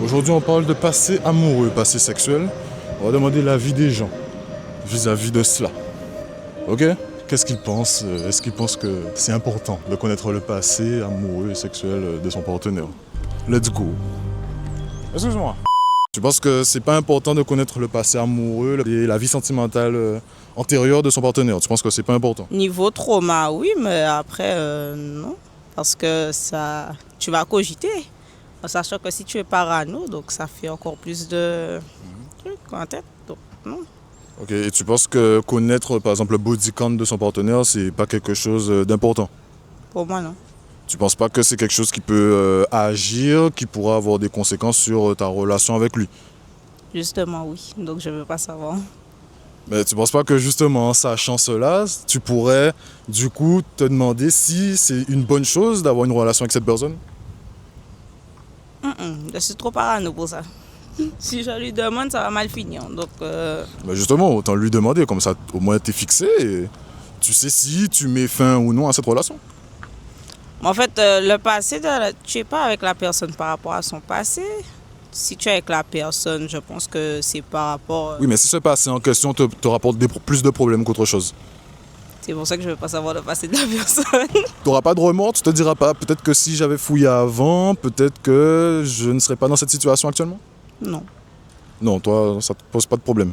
Aujourd'hui, on parle de passé amoureux, passé sexuel. On va demander l'avis des gens vis-à-vis de cela. Ok? Qu'est-ce qu'ils pensent? Est-ce qu'ils pensent que c'est important de connaître le passé amoureux et sexuel de son partenaire? Let's go. Excuse-moi. Tu penses que c'est pas important de connaître le passé amoureux et la vie sentimentale antérieure de son partenaire? Tu penses que c'est pas important? Niveau trauma, oui, mais après, non. Parce que ça, tu vas cogiter. En sachant que si tu es parano, donc ça fait encore plus de trucs en tête. Donc, non. Ok, et tu penses que connaître par exemple le body count de son partenaire, c'est pas quelque chose d'important? Pour moi, non. Tu penses pas que c'est quelque chose qui peut agir, qui pourra avoir des conséquences sur ta relation avec lui? Justement, oui. Donc, je ne veux pas savoir. Mais tu penses pas que justement, en sachant cela, tu pourrais du coup te demander si c'est une bonne chose d'avoir une relation avec cette personne? Je suis trop parano pour ça. Si je lui demande, ça va mal finir. Donc, Mais justement, autant lui demander, comme ça au moins t'es fixé et tu sais si tu mets fin ou non à cette relation. en fait, le passé, tu n'es pas avec la personne par rapport à son passé. Si tu es avec la personne, je pense que c'est par rapport... Oui, mais si ce passé en question te rapporte plus de problèmes qu'autre chose. C'est pour ça que je ne veux pas savoir le passé de la personne. Tu n'auras pas de remords, tu te diras pas, peut-être que si j'avais fouillé avant, peut-être que je ne serais pas dans cette situation actuellement? Non, Non, toi, ça te pose pas de problème.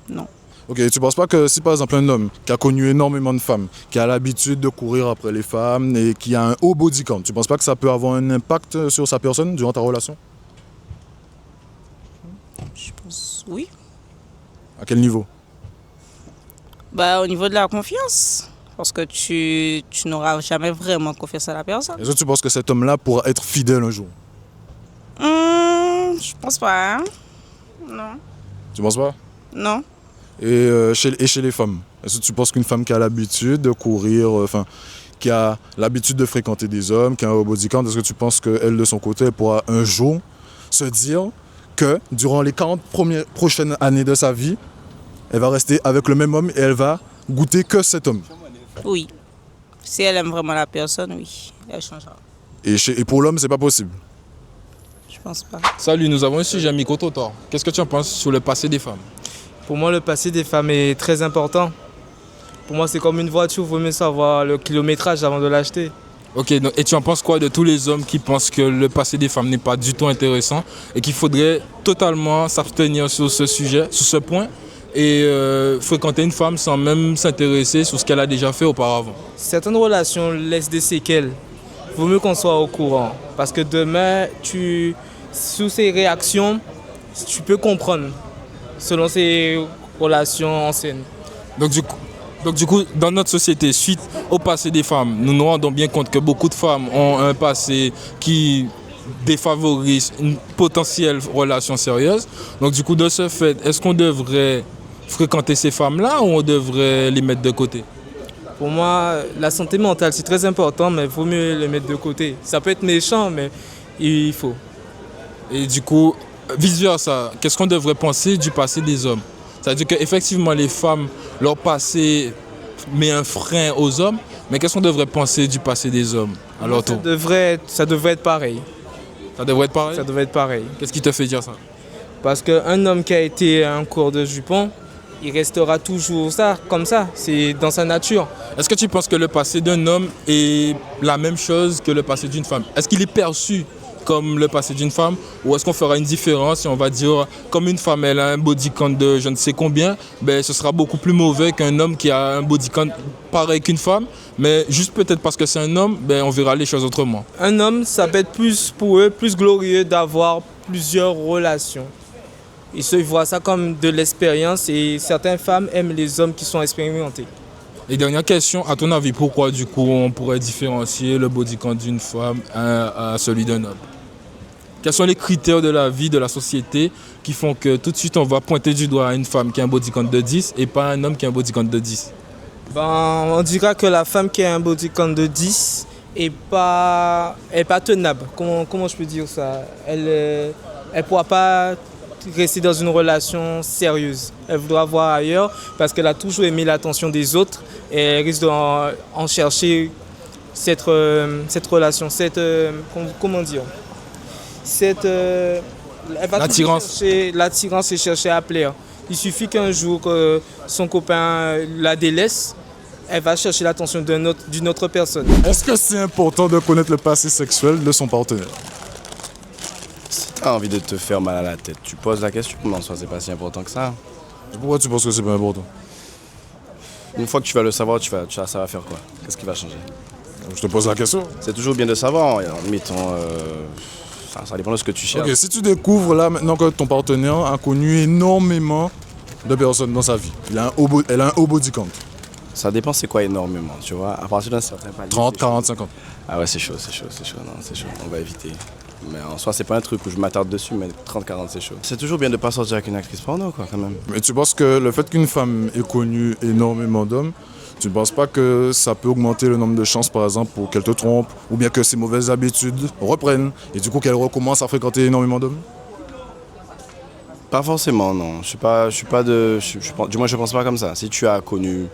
non. Ok, tu penses pas que si par exemple un homme qui a connu énormément de femmes, qui a l'habitude de courir après les femmes et qui a un haut body count, tu penses pas que ça peut avoir un impact sur sa personne durant ta relation? Je pense oui. À quel niveau? Au niveau de la confiance. Parce que tu n'auras jamais vraiment confiance à la personne. Est-ce que tu penses que cet homme-là pourra être fidèle un jour? Je pense pas, hein? Non. Tu penses pas? Non. Et chez les femmes, est-ce que tu penses qu'une femme qui a l'habitude de courir, qui a l'habitude de fréquenter des hommes, qui a un haut body count, est-ce que tu penses qu'elle, de son côté, elle pourra un jour se dire que durant les 40 prochaines années de sa vie, elle va rester avec le même homme et elle va goûter que cet homme? Oui. Si elle aime vraiment la personne, oui. Elle changera. Et pour l'homme, c'est pas possible. Je pense pas. Salut, nous avons un sujet micro-trottoir. Qu'est-ce que tu en penses sur le passé des femmes? Pour moi, le passé des femmes est très important. Pour moi, c'est comme une voiture, il vaut mieux savoir le kilométrage avant de l'acheter. Ok, et tu en penses quoi de tous les hommes qui pensent que le passé des femmes n'est pas du tout intéressant et qu'il faudrait totalement s'abstenir sur ce sujet, sur ce point, et fréquenter une femme sans même s'intéresser sur ce qu'elle a déjà fait auparavant? Certaines relations laissent des séquelles. Il vaut mieux qu'on soit au courant. Parce que demain, sous ces réactions, tu peux comprendre selon ces relations anciennes. Donc du coup, dans notre société, suite au passé des femmes, nous nous rendons bien compte que beaucoup de femmes ont un passé qui défavorise une potentielle relation sérieuse. Donc du coup, de ce fait, est-ce qu'on devrait fréquenter ces femmes-là ou on devrait les mettre de côté? Pour moi, la santé mentale, c'est très important, mais il vaut mieux les mettre de côté. Ça peut être méchant, mais il faut. Et du coup, vice-versa, qu'est-ce qu'on devrait penser du passé des hommes? C'est-à-dire qu'effectivement, les femmes, leur passé met un frein aux hommes, mais qu'est-ce qu'on devrait penser du passé des hommes à leur tour? Ça devrait être pareil. Ça devrait être pareil? Ça devrait être pareil. Qu'est-ce qui te fait dire ça? Parce qu'un homme qui a été à un cours de jupon, il restera toujours ça, comme ça. C'est dans sa nature. Est-ce que tu penses que le passé d'un homme est la même chose que le passé d'une femme? Est-ce qu'il est perçu comme le passé d'une femme ou est-ce qu'on fera une différence et on va dire comme une femme elle a un body count de je ne sais combien, ce sera beaucoup plus mauvais qu'un homme qui a un body count pareil qu'une femme, mais juste peut-être parce que c'est un homme, on verra les choses autrement. Un homme, ça peut être plus pour eux, plus glorieux d'avoir plusieurs relations. Ils voient ça comme de l'expérience et certaines femmes aiment les hommes qui sont expérimentés. Et dernière question, à ton avis, pourquoi du coup on pourrait différencier le body count d'une femme à celui d'un homme? Quels sont les critères de la vie, de la société qui font que tout de suite on va pointer du doigt à une femme qui a un body count de 10 et pas un homme qui a un body count de 10? On dira que la femme qui a un body count de 10 est pas tenable. Comment je peux dire ça? Elle pourra pas rester dans une relation sérieuse. Elle voudra voir ailleurs parce qu'elle a toujours aimé l'attention des autres et elle risque d'en chercher cette relation, comment dire, Elle va L'attirance. toujours chercher l'attirance et chercher à plaire. Il suffit qu'un jour son copain la délaisse, elle va chercher l'attention d'une autre personne. Est-ce que c'est important de connaître le passé sexuel de son partenaire? Si t'as envie de te faire mal à la tête, tu poses la question, mais en soi, c'est pas si important que ça. Pourquoi tu penses que c'est pas important? Une fois que tu vas le savoir, ça va faire quoi? Qu'est-ce qui va changer? Je te pose la question. C'est toujours bien de savoir, en mettant, ça dépend de ce que tu cherches. Ok, si tu découvres là maintenant que ton partenaire a connu énormément de personnes dans sa vie, elle a un haut body count. Ça dépend c'est quoi énormément, tu vois. À partir d'un certain palier. 30, c'est chaud. 40, 50. Ah ouais, c'est chaud, non, c'est chaud, on va éviter. Mais en soi, c'est pas un truc où je m'attarde dessus, mais 30-40, c'est chaud. C'est toujours bien de pas sortir avec une actrice porno, quoi, quand même. Mais tu penses que le fait qu'une femme ait connu énormément d'hommes, tu ne penses pas que ça peut augmenter le nombre de chances, par exemple, pour qu'elle te trompe, ou bien que ses mauvaises habitudes reprennent, et du coup qu'elle recommence à fréquenter énormément d'hommes? Pas forcément, non. Du moins, je pense pas comme ça. Si tu as connu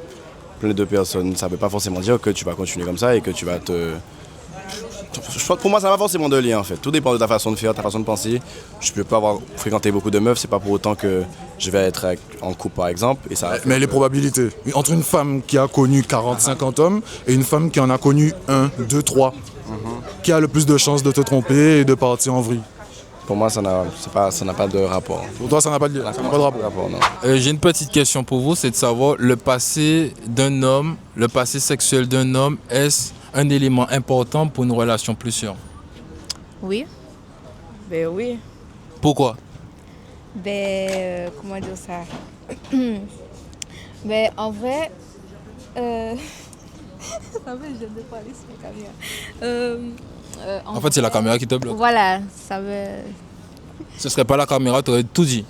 plein de personnes, ça veut pas forcément dire que tu vas continuer comme ça et que tu vas te... Pour moi, ça n'a pas forcément de lien en fait. Tout dépend de ta façon de faire, ta façon de penser. Je peux pas avoir fréquenté beaucoup de meufs, c'est pas pour autant que je vais être en couple par exemple. Et ça Mais les probabilités, entre une femme qui a connu 40-50 hommes et une femme qui en a connu 1, 2, 3, qui a le plus de chances de te tromper et de partir en vrille? Pour moi, ça n'a pas de rapport. Pour toi, ça n'a pas de rapport? Non. J'ai une petite question pour vous, c'est de savoir le passé d'un homme, le passé sexuel d'un homme, est-ce un élément important pour une relation plus sûre? Oui. Ben oui. Pourquoi? Comment dire ça? En vrai, ça veut, je ne pas aller sur la caméra. En fait, c'est la caméra qui te bloque. Voilà, ça veut. Ce serait pas la caméra, tu aurais tout dit.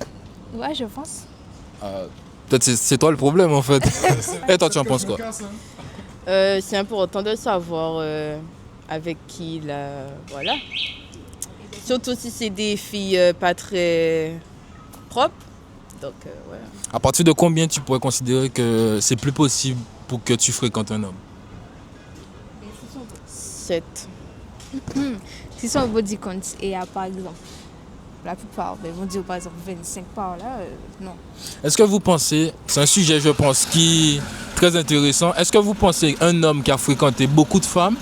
Ouais, je pense. Peut-être c'est toi le problème en fait. Et toi, tu en penses quoi? C'est important de savoir avec qui, voilà. Surtout si c'est des filles pas très propres. Donc, voilà. À partir de combien tu pourrais considérer que c'est plus possible pour que tu fréquentes un homme? 7. Si son body count est à, par exemple, la plupart vont dire par exemple 25 par là, non. Est-ce que vous pensez, c'est un sujet je pense qui est très intéressant, est-ce que vous pensez qu'un homme qui a fréquenté beaucoup de femmes,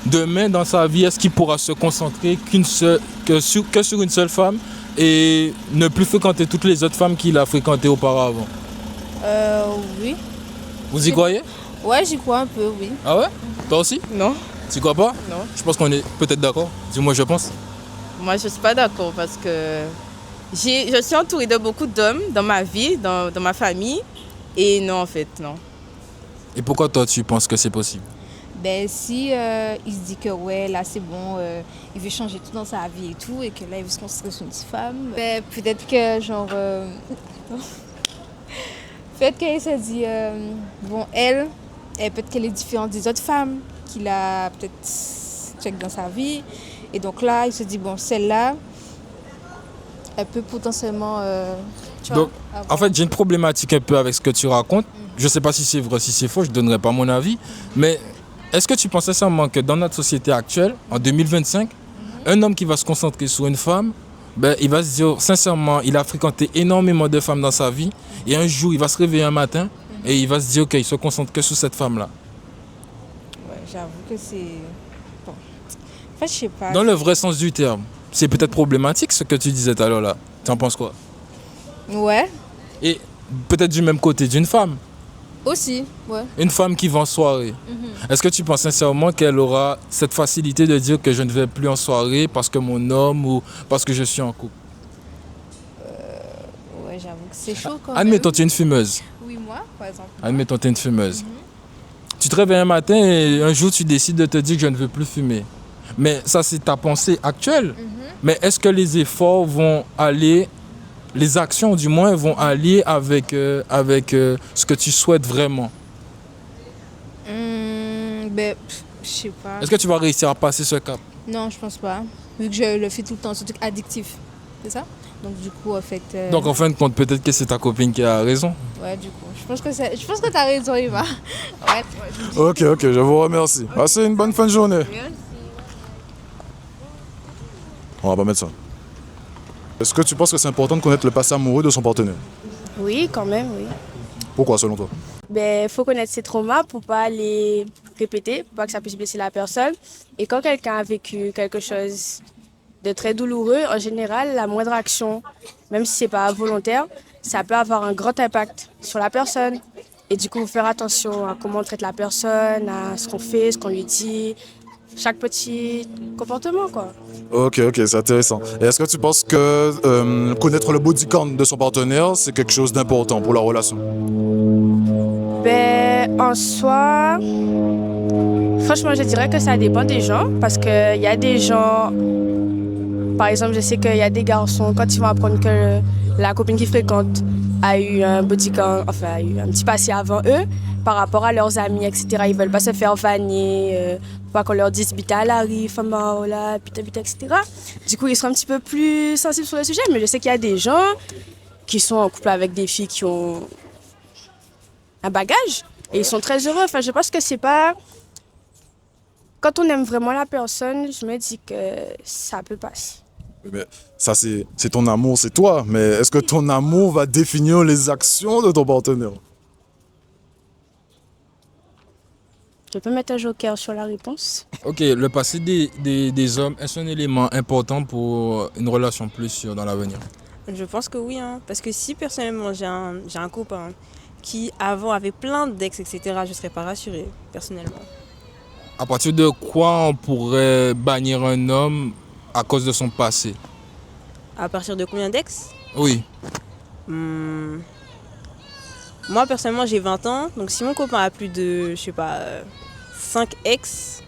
demain dans sa vie, est-ce qu'il pourra se concentrer que sur une seule femme et ne plus fréquenter toutes les autres femmes qu'il a fréquentées auparavant? Oui. Vous y croyez? Ouais, j'y crois un peu, oui. Ah ouais? Toi aussi? Non, Tu crois pas? non. Je pense qu'on est peut-être d'accord. Dis-moi, je pense. Moi, je suis pas d'accord parce que je suis entourée de beaucoup d'hommes dans ma vie, dans ma famille. Et non, en fait, non. Et pourquoi toi tu penses que c'est possible? Si il se dit que ouais, là c'est bon, il veut changer tout dans sa vie et tout, et que là il veut se concentrer sur une petite femme, peut-être que genre... peut-être qu'il se dit, bon, elle peut-être qu'elle est différente des autres femmes qu'il a peut-être check dans sa vie. Et donc là, il se dit, bon, celle-là, elle peut potentiellement... Donc, en fait, j'ai une problématique un peu avec ce que tu racontes. Je ne sais pas si c'est vrai, si c'est faux, je ne donnerai pas mon avis. Mais est-ce que tu penses sincèrement que dans notre société actuelle, en 2025, un homme qui va se concentrer sur une femme, il va se dire, sincèrement, il a fréquenté énormément de femmes dans sa vie. Et un jour, il va se réveiller un matin et il va se dire, OK, il se concentre que sur cette femme-là. Ouais, j'avoue que c'est... Bon. En fait, je sais pas. Dans le vrai sens du terme, c'est peut-être problématique ce que tu disais tout à l'heure là. Tu en penses quoi? Ouais, Et peut-être du même côté d'une femme. aussi, ouais. Une femme qui va en soirée. Est-ce que tu penses sincèrement qu'elle aura cette facilité de dire que je ne vais plus en soirée parce que mon homme ou parce que je suis en couple? Ouais, j'avoue que c'est chaud quand Admettons, même. tu es une fumeuse. Oui, moi, par exemple. Admettons, tu es une fumeuse. Tu te réveilles un matin et un jour, tu décides de te dire que je ne veux plus fumer. Mais ça, c'est ta pensée actuelle. Mais est-ce que les efforts vont aller, les actions du moins, vont aller avec ce que tu souhaites vraiment? Je sais pas. Est-ce que tu vas réussir à passer ce cap? Non, je pense pas. Vu que je le fais tout le temps, c'est un truc addictif. C'est ça? Donc du coup, en fait... Donc en fin de compte, peut-être que c'est ta copine qui a raison. Ouais, du coup. Je pense que t'as raison, Eva. Ouais. Ok, je vous remercie. Passez une bonne fin de journée. Merci. On va pas mettre ça. Est-ce que tu penses que c'est important de connaître le passé amoureux de son partenaire? Oui, quand même, oui. Pourquoi selon toi? Il faut connaître ses traumas pour pas les répéter, pour pas que ça puisse blesser la personne. Et quand quelqu'un a vécu quelque chose de très douloureux, en général, la moindre action, même si c'est pas volontaire, ça peut avoir un grand impact sur la personne. Et du coup, faire attention à comment on traite la personne, à ce qu'on fait, ce qu'on lui dit, chaque petit comportement, quoi. Ok, c'est intéressant. Et est-ce que tu penses que connaître le body count de son partenaire, c'est quelque chose d'important pour la relation? En soi, franchement, je dirais que ça dépend des gens, parce qu'il y a des gens, par exemple, je sais qu'il y a des garçons, quand ils vont apprendre que la copine qu'ils fréquentent a eu un body count, enfin, a eu un petit passé avant eux, par rapport à leurs amis, etc. Ils veulent pas se faire vanner, pas qu'on leur dise bita à la rive, femme, oh là, bita, etc. Du coup, ils sont un petit peu plus sensibles sur le sujet, mais je sais qu'il y a des gens qui sont en couple avec des filles qui ont un bagage et ils sont très heureux. Enfin, je pense que c'est pas... Quand on aime vraiment la personne, je me dis que ça peut passer. Mais ça, c'est ton amour, c'est toi. Mais est-ce que ton amour va définir les actions de ton partenaire? Je peux mettre un joker sur la réponse. Ok, le passé des hommes, est-ce un élément important pour une relation plus sûre dans l'avenir? Je pense que oui, hein, parce que si personnellement j'ai un copain qui avant avait plein d'ex, etc., je ne serais pas rassurée, personnellement. À partir de quoi on pourrait bannir un homme à cause de son passé? À partir de combien d'ex? Oui. Moi, personnellement, j'ai 20 ans, donc si mon copain a plus de, 5 ex,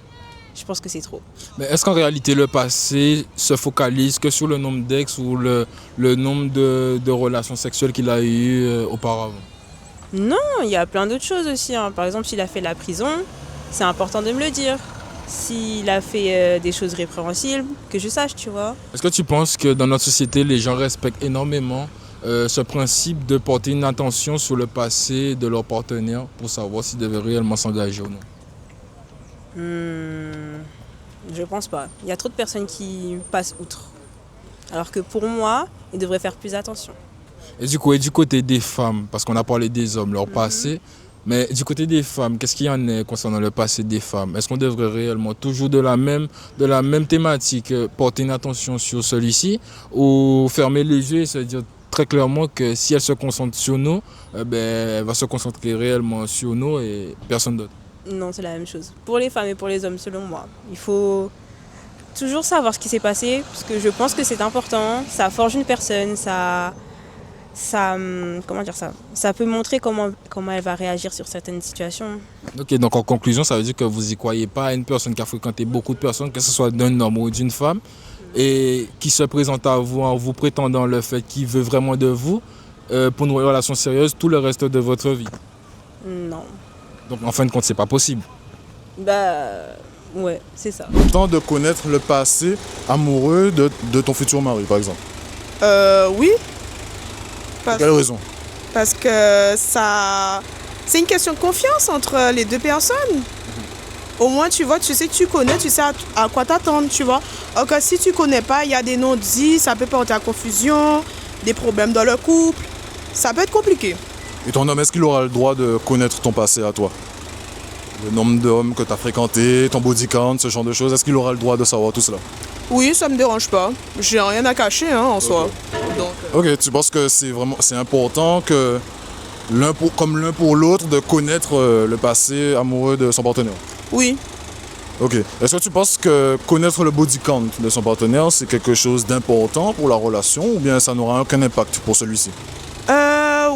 je pense que c'est trop. Mais est-ce qu'en réalité, le passé se focalise que sur le nombre d'ex ou le nombre de relations sexuelles qu'il a eues auparavant? Non, il y a plein d'autres choses aussi, hein. Par exemple, s'il a fait la prison, c'est important de me le dire. S'il a fait des choses répréhensibles, que je sache, tu vois. Est-ce que tu penses que dans notre société, les gens respectent énormément ce principe de porter une attention sur le passé de leur partenaire pour savoir s'ils devaient réellement s'engager ou non? Je pense pas. Il y a trop de personnes qui passent outre. Alors que pour moi, ils devraient faire plus attention. Et du côté des femmes, parce qu'on a parlé des hommes, leur passé, mais du côté des femmes, qu'est-ce qu'il y en a concernant le passé des femmes? Est-ce qu'on devrait réellement toujours de la même thématique porter une attention sur celui-ci ou fermer les yeux et se dire très clairement que si elle se concentre sur nous, elle va se concentrer réellement sur nous et personne d'autre? Non, c'est la même chose. Pour les femmes et pour les hommes, selon moi. Il faut toujours savoir ce qui s'est passé, parce que je pense que c'est important. Ça forge une personne, comment dire ça? Ça peut montrer comment elle va réagir sur certaines situations. Ok, donc en conclusion, ça veut dire que vous n'y croyez pas à une personne qui a fréquenté beaucoup de personnes, que ce soit d'un homme ou d'une femme, et qui se présente à vous en vous prétendant le fait qu'il veut vraiment de vous pour une relation sérieuse tout le reste de votre vie? Non. Donc en fin de compte, c'est pas possible. Ouais, c'est ça. Temps de connaître le passé amoureux de ton futur mari, par exemple. Oui. Pour quelle raison? Parce que c'est une question de confiance entre les deux personnes. Au moins, tu vois, tu sais que tu connais, tu sais à quoi t'attendre, tu vois. Alors que si tu connais pas, il y a des non-dits, ça peut porter à confusion, des problèmes dans le couple. Ça peut être compliqué. Et ton homme, est-ce qu'il aura le droit de connaître ton passé à toi? Le nombre d'hommes que tu as fréquenté, ton body count, ce genre de choses, est-ce qu'il aura le droit de savoir tout cela? Oui, ça me dérange pas. J'ai rien à cacher en soi. Donc, Ok, tu penses que c'est important que comme l'un pour l'autre de connaître le passé amoureux de son partenaire? oui. Ok. Est-ce que tu penses que connaître le body count de son partenaire, c'est quelque chose d'important pour la relation ou bien ça n'aura aucun impact pour celui-ci?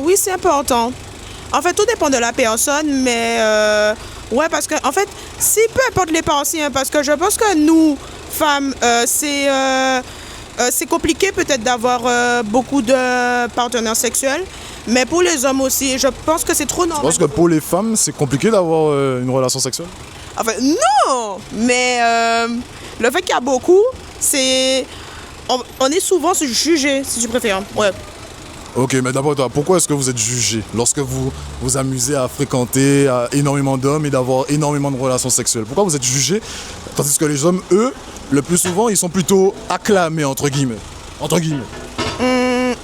Oui, c'est important. En fait, tout dépend de la personne, mais ouais, parce que en fait, si peu importe les pensées, parce que je pense que nous, femmes, c'est compliqué peut-être d'avoir beaucoup de partenaires sexuels, mais pour les hommes aussi, je pense que c'est trop Tu normal. penses que pour les femmes, c'est compliqué d'avoir une relation sexuelle? Enfin, non, mais le fait qu'il y a beaucoup, c'est... On est souvent jugé, si tu préfères. Ouais. Ok, mais d'abord toi, pourquoi est-ce que vous êtes jugé lorsque vous vous amusez à fréquenter énormément d'hommes et d'avoir énormément de relations sexuelles? Pourquoi vous êtes jugé tandis que les hommes, eux, le plus souvent, ils sont plutôt acclamés, entre guillemets. Entre guillemets.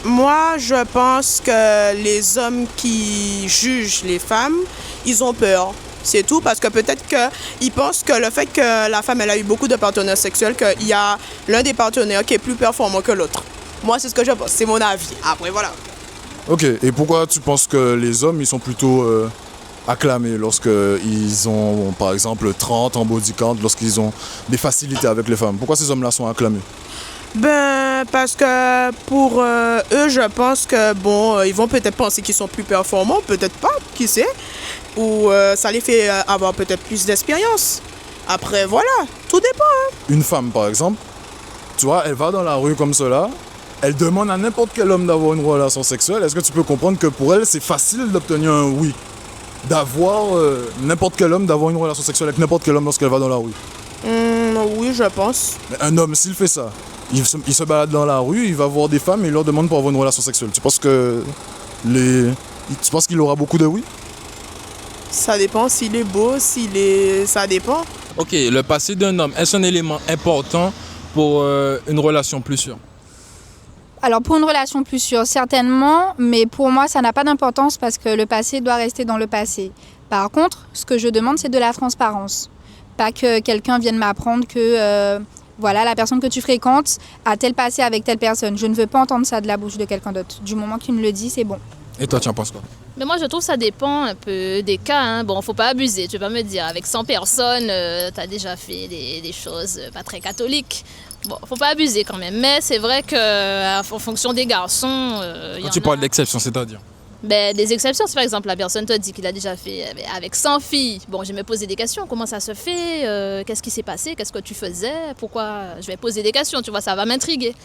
Moi, je pense que les hommes qui jugent les femmes, ils ont peur. C'est tout, parce que peut-être qu'ils pensent que le fait que la femme elle a eu beaucoup de partenaires sexuels, qu'il y a l'un des partenaires qui est plus performant que l'autre. Moi, c'est ce que je pense, c'est mon avis. Après, voilà. Ok, et pourquoi tu penses que les hommes, ils sont plutôt acclamés lorsqu'ils ont, par exemple, 30 en body count, lorsqu'ils ont des facilités avec les femmes? Pourquoi ces hommes-là sont acclamés? Ben, parce que pour eux, je pense que, bon, ils vont peut-être penser qu'ils sont plus performants, peut-être pas, qui sait. Ou ça les fait avoir peut-être plus d'expérience. Après, voilà, tout dépend. Hein. Une femme, par exemple, tu vois, elle va dans la rue comme cela, elle demande à n'importe quel homme d'avoir une relation sexuelle. Est-ce que tu peux comprendre que pour elle, c'est facile d'obtenir un oui? D'avoir n'importe quel homme, d'avoir une relation sexuelle avec n'importe quel homme lorsqu'elle va dans la rue? Oui, je pense. Mais un homme, s'il fait ça, il se balade dans la rue, il va voir des femmes et il leur demande pour avoir une relation sexuelle. Tu penses qu'il aura beaucoup de oui? Ça dépend s'il est beau, ça dépend. Ok, le passé d'un homme, est-ce un élément important pour une relation plus sûre? Alors pour une relation plus sûre, certainement, mais pour moi, ça n'a pas d'importance parce que le passé doit rester dans le passé. Par contre, ce que je demande, c'est de la transparence. Pas que quelqu'un vienne m'apprendre que voilà, la personne que tu fréquentes a tel passé avec telle personne. Je ne veux pas entendre ça de la bouche de quelqu'un d'autre. Du moment qu'il me le dit, c'est bon. Et toi, tu en penses quoi? Mais moi, je trouve que ça dépend un peu des cas. Hein. Bon, faut pas abuser. Tu vas me dire, avec 100 personnes, tu as déjà fait des choses pas très catholiques. Bon, faut pas abuser quand même. Mais c'est vrai qu'en fonction des garçons... Quand tu parles d'exception, c'est-à-dire? Ben, des exceptions, si par exemple la personne te dit qu'il a déjà fait avec 100 filles, bon, je vais me poser des questions. Comment ça se fait? Qu'est-ce qui s'est passé? Qu'est-ce que tu faisais? Pourquoi? Je vais poser des questions, tu vois, ça va m'intriguer.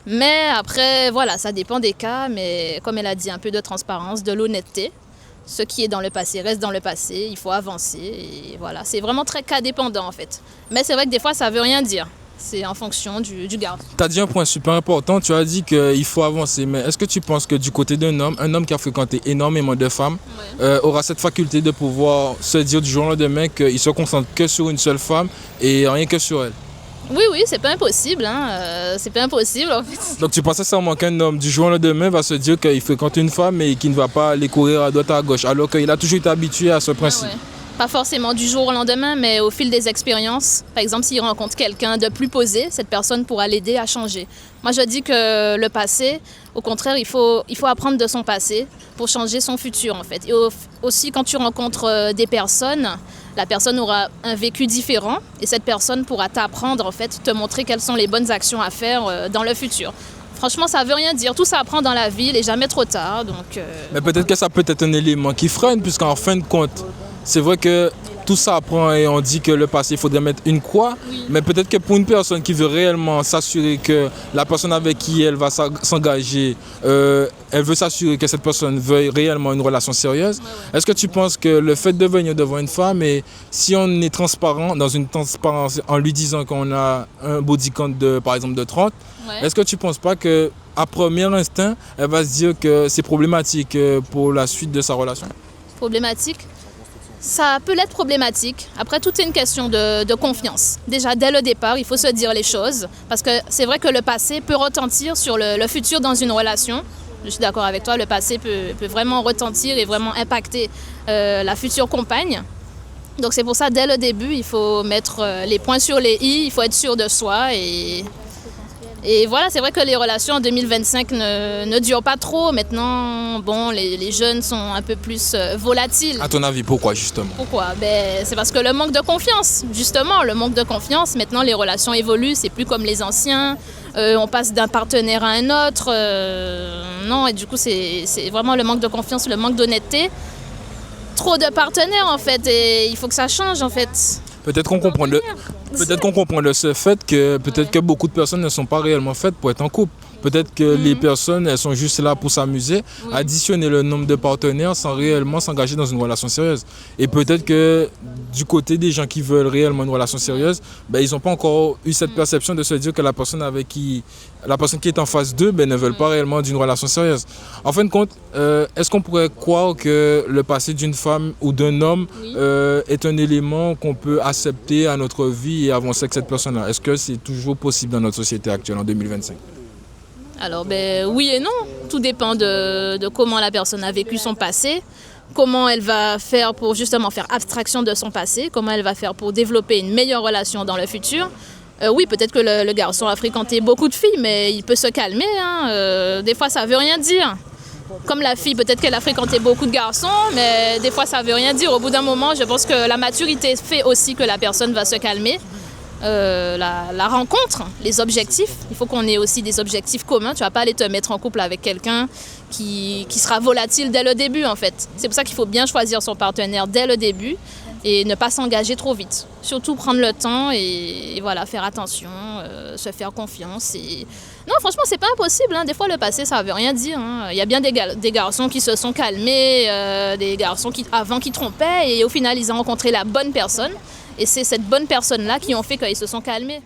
Mais après, voilà, ça dépend des cas, mais comme elle a dit, un peu de transparence, de l'honnêteté. Ce qui est dans le passé reste dans le passé, il faut avancer, et voilà. C'est vraiment très cas dépendant en fait. Mais c'est vrai que des fois, ça veut rien dire. C'est en fonction du garde. Tu as dit un point super important, tu as dit qu'il faut avancer, mais est-ce que tu penses que du côté d'un homme, un homme qui a fréquenté énormément de femmes, aura cette faculté de pouvoir se dire du jour au lendemain qu'il se concentre que sur une seule femme et rien que sur elle? Oui, c'est pas impossible, hein. C'est pas impossible en fait. Donc tu penses sincèrement qu'un homme du jour au lendemain va se dire qu'il fréquente une femme et qu'il ne va pas aller courir à droite à gauche, alors qu'il a toujours été habitué à ce principe? Ouais. Pas forcément du jour au lendemain, mais au fil des expériences. Par exemple, s'il rencontre quelqu'un de plus posé, cette personne pourra l'aider à changer. Moi, je dis que le passé, au contraire, il faut apprendre de son passé pour changer son futur, en fait. Et aussi, quand tu rencontres des personnes, la personne aura un vécu différent et cette personne pourra t'apprendre, en fait, te montrer quelles sont les bonnes actions à faire dans le futur. Franchement, ça veut rien dire. Tout ça apprend dans la vie, il n'est jamais trop tard. Donc, Mais peut-être que ça peut être un élément qui freine, puisqu'en fin de compte, c'est vrai que tout ça apprend et on dit que le passé, il faudrait mettre une croix. Oui. Mais peut-être que pour une personne qui veut réellement s'assurer que la personne avec qui elle va s'engager, elle veut s'assurer que cette personne veuille réellement une relation sérieuse. Ouais. Est-ce que tu penses que le fait de venir devant une femme, et si on est transparent, dans une transparence en lui disant qu'on a un body count par exemple de 30, est-ce que tu ne penses pas qu'à premier instinct, elle va se dire que c'est problématique pour la suite de sa relation? Problématique? Ça peut l'être problématique. Après, tout est une question de confiance. Déjà, dès le départ, il faut se dire les choses. Parce que c'est vrai que le passé peut retentir sur le futur dans une relation. Je suis d'accord avec toi, le passé peut vraiment retentir et vraiment impacter la future compagne. Donc c'est pour ça, dès le début, il faut mettre les points sur les i, il faut être sûr de soi. Et voilà, c'est vrai que les relations en 2025 ne durent pas trop. Maintenant, bon, les jeunes sont un peu plus volatiles. À ton avis, pourquoi justement? Pourquoi? C'est parce que le manque de confiance, justement, le manque de confiance. Maintenant, les relations évoluent, c'est plus comme les anciens. On passe d'un partenaire à un autre. Non, et du coup, c'est vraiment le manque de confiance, le manque d'honnêteté. Trop de partenaires, en fait, et il faut que ça change, en fait. Peut-être qu'on comprend ce fait que peut-être que beaucoup de personnes ne sont pas réellement faites pour être en couple. Peut-être que les personnes, elles sont juste là pour s'amuser, additionner le nombre de partenaires sans réellement s'engager dans une relation sérieuse. Et peut-être que du côté des gens qui veulent réellement une relation sérieuse, ils n'ont pas encore eu cette perception de se dire que la personne qui est en face d'eux ne veulent pas réellement d'une relation sérieuse. En fin de compte, est-ce qu'on pourrait croire que le passé d'une femme ou d'un homme est un élément qu'on peut accepter à notre vie et avancer avec cette personne-là? Est-ce que c'est toujours possible dans notre société actuelle en 2025? Alors, oui et non. Tout dépend de comment la personne a vécu son passé, comment elle va faire pour justement faire abstraction de son passé, comment elle va faire pour développer une meilleure relation dans le futur. Oui, peut-être que le garçon a fréquenté beaucoup de filles, mais il peut se calmer. Des fois, ça ne veut rien dire. Comme la fille, peut-être qu'elle a fréquenté beaucoup de garçons, mais des fois, ça ne veut rien dire. Au bout d'un moment, je pense que la maturité fait aussi que la personne va se calmer. La rencontre, les objectifs, il faut qu'on ait aussi des objectifs communs. Tu ne vas pas aller te mettre en couple avec quelqu'un qui sera volatile dès le début, en fait. C'est pour ça qu'il faut bien choisir son partenaire dès le début et ne pas s'engager trop vite. Surtout prendre le temps et voilà, faire attention, se faire confiance. Non, franchement, c'est pas impossible. Des fois, le passé, ça ne veut rien dire. Il y a bien des garçons qui se sont calmés, des garçons avant qui trompaient et au final, ils ont rencontré la bonne personne. Et c'est cette bonne personne-là qui ont fait qu'ils se sont calmés.